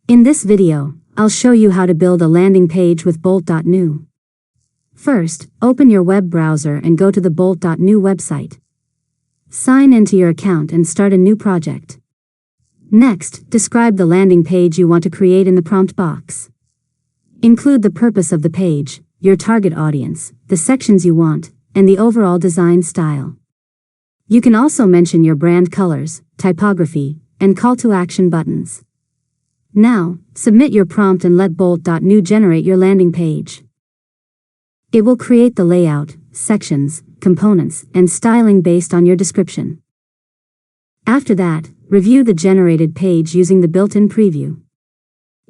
In this video, I'll show you how to build a landing page with Bolt.New. First, open your web browser and go to the Bolt.New website. Sign into your account and start a new project. Next, describe the landing page you want to create in the prompt box. Include the purpose of the page, your target audience, the sections you want, and the overall design style. You can also mention your brand colors, typography, and call to action buttons. Now, submit your prompt and let Bolt.New generate your landing page. It will create the layout, sections, components, and styling based on your description. After that, review the generated page using the built-in preview.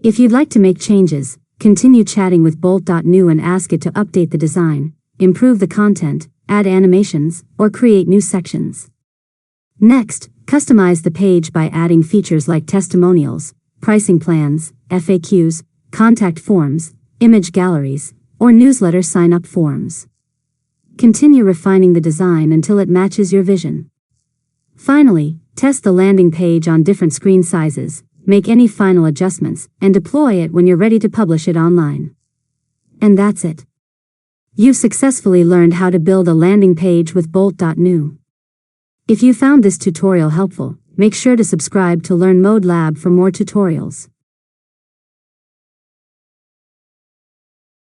If you'd like to make changes, continue chatting with Bolt.New and ask it to update the design, improve the content, add animations, or create new sections. Next, customize the page by adding features like testimonials, pricing plans, FAQs, contact forms, image galleries, or newsletter sign-up forms. Continue refining the design until it matches your vision. Finally, test the landing page on different screen sizes, make any final adjustments, and deploy it when you're ready to publish it online. And that's it. You've successfully learned how to build a landing page with Bolt.New. If you found this tutorial helpful, make sure to subscribe to Learn Mode Lab for more tutorials.